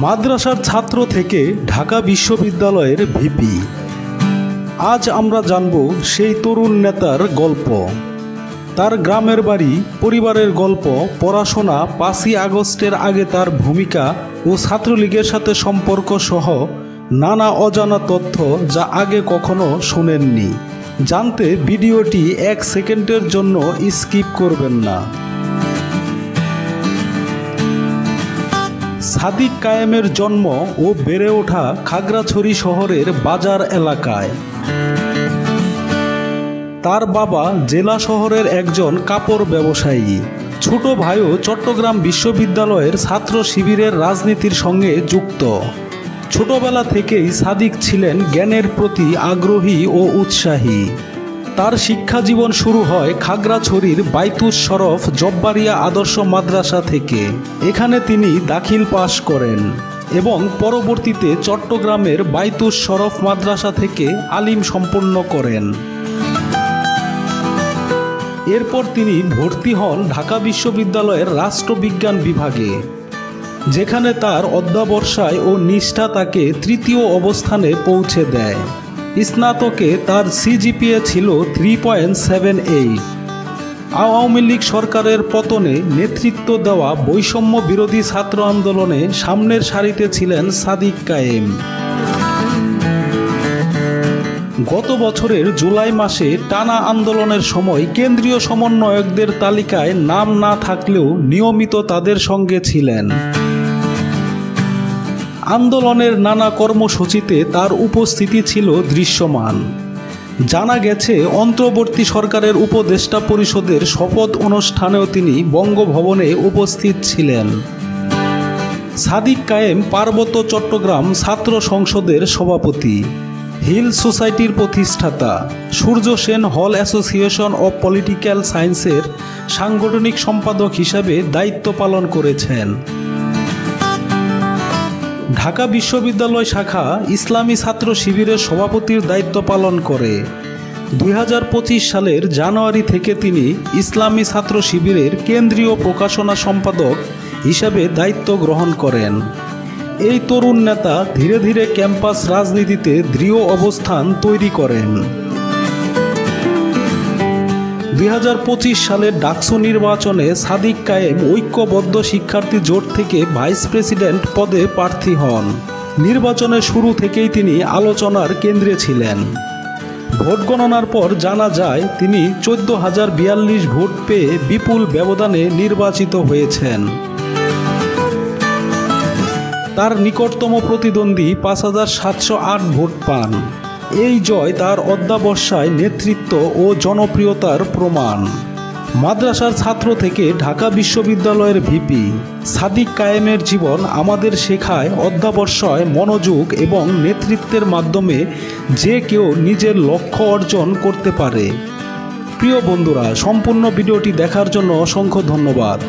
মাদ্রাসার ছাত্র থেকে ঢাকা বিশ্ববিদ্যালয়ের ভিপি। আজ আমরা জানব সেই তরুণ নেতার গল্প, তার গ্রামের বাড়ি, পরিবারের গল্প, পড়াশোনা, ৫ই আগস্টের আগে তার ভূমিকা ও ছাত্রলীগের সাথে সম্পর্ক সহ নানা অজানা তথ্য যা আগে কখনো শোনেননি। জানতে ভিডিওটি ১ সেকেন্ডের জন্য স্কিপ করবেন না। সাদিক কায়েমের জন্ম ও বেড়ে ওঠা খাগড়াছড়ি শহরের বাজার এলাকায়। তার বাবা জেলা শহরের একজন কাপড় ব্যবসায়ী। ছোট ভাইও চট্টগ্রাম বিশ্ববিদ্যালয়ের ছাত্র শিবিরের রাজনীতির সঙ্গে যুক্ত। ছোটবেলা থেকেই সাদিক ছিলেন জ্ঞানের প্রতি আগ্রহী ও উৎসাহী। তার শিক্ষা জীবন শুরু হয় খাগড়াছড়ির বাইতুস শরফ জব্বারিয়া আদর্শ মাদ্রাসা থেকে। এখানে তিনি দাখিল পাশ করেন এবং পরবর্তীতে চট্টগ্রামের বাইতুস শরফ মাদ্রাসা থেকে আলিম সম্পন্ন করেন। এরপর তিনি ভর্তি হন ঢাকা বিশ্ববিদ্যালয়ের রাষ্ট্রবিজ্ঞান বিভাগে, যেখানে তার অধ্যাবসায় ও নিষ্ঠা তাকে তৃতীয় অবস্থানে পৌঁছে দেয়। স্নাতকে তার সিজিপিএ ছিল 3.78। আওয়ামী লীগ সরকারের পতনে নেতৃত্ব দেওয়া বৈষম্য বিরোধী ছাত্র আন্দোলনে সামনের সারিতে ছিলেন সাদিক কায়েম। গত বছরের জুলাই মাসে টানা আন্দোলনের সময় কেন্দ্রীয় সমন্বয়কদের তালিকায় নাম না থাকলেও নিয়মিত তাদের সঙ্গে ছিলেন। আন্দোলনের নানা কর্মসূচিতে তার উপস্থিতি ছিল দৃশ্যমান। জানা গেছে, অন্তর্বর্তী সরকারের উপদেষ্টা পরিষদের শপথ অনুষ্ঠানেও তিনি বঙ্গভবনে উপস্থিত ছিলেন। সাদিক কায়েম পার্বত্য চট্টগ্রাম ছাত্র সংসদের সভাপতি, হিল সোসাইটির প্রতিষ্ঠাতা, সূর্য সেন হল অ্যাসোসিয়েশন অব পলিটিক্যাল সায়েন্সের সাংগঠনিক সম্পাদক হিসাবে দায়িত্ব পালন করেছেন। ঢাকা বিশ্ববিদ্যালয় শাখা ইসলামী ছাত্র শিবিরের সভাপতির দায়িত্ব পালন করে। ২০২৫ সালের জানুয়ারি থেকে তিনি ইসলামী ছাত্র শিবিরের কেন্দ্রীয় প্রকাশনা সম্পাদক হিসাবে দায়িত্ব গ্রহণ করেন। এই তরুণ নেতা ধীরে ধীরে ক্যাম্পাস রাজনীতিতে দৃঢ় অবস্থান তৈরি করেন। ২০২৫ সালের ডাকসু নির্বাচনে সাদিক কায়েম ঐক্যবদ্ধ শিক্ষার্থী জোট থেকে ভাইস প্রেসিডেন্ট পদে প্রার্থী হন। নির্বাচনের শুরু থেকেই তিনি আলোচনার কেন্দ্রে ছিলেন। ভোট গণনার পর জানা যায়, তিনি ১৪,০৪২ ভোট পেয়ে বিপুল ব্যবধানে নির্বাচিত হয়েছেন। তার নিকটতম প্রতিদ্বন্দ্বী ৫,৭০৮ ভোট পান। এই জয় তার অধ্যাবসায়, নেতৃত্ব ও জনপ্রিয়তার প্রমাণ। মাদ্রাসার ছাত্র থেকে ঢাকা বিশ্ববিদ্যালয়ের ভিপি, সাদিক কায়েমের জীবন আমাদের শেখায় অধ্যাবসায়, মনোযোগ এবং নেতৃত্বের মাধ্যমে যে কেউ নিজের লক্ষ্য অর্জন করতে পারে। প্রিয় বন্ধুরা, সম্পূর্ণ ভিডিওটি দেখার জন্য অসংখ্য ধন্যবাদ।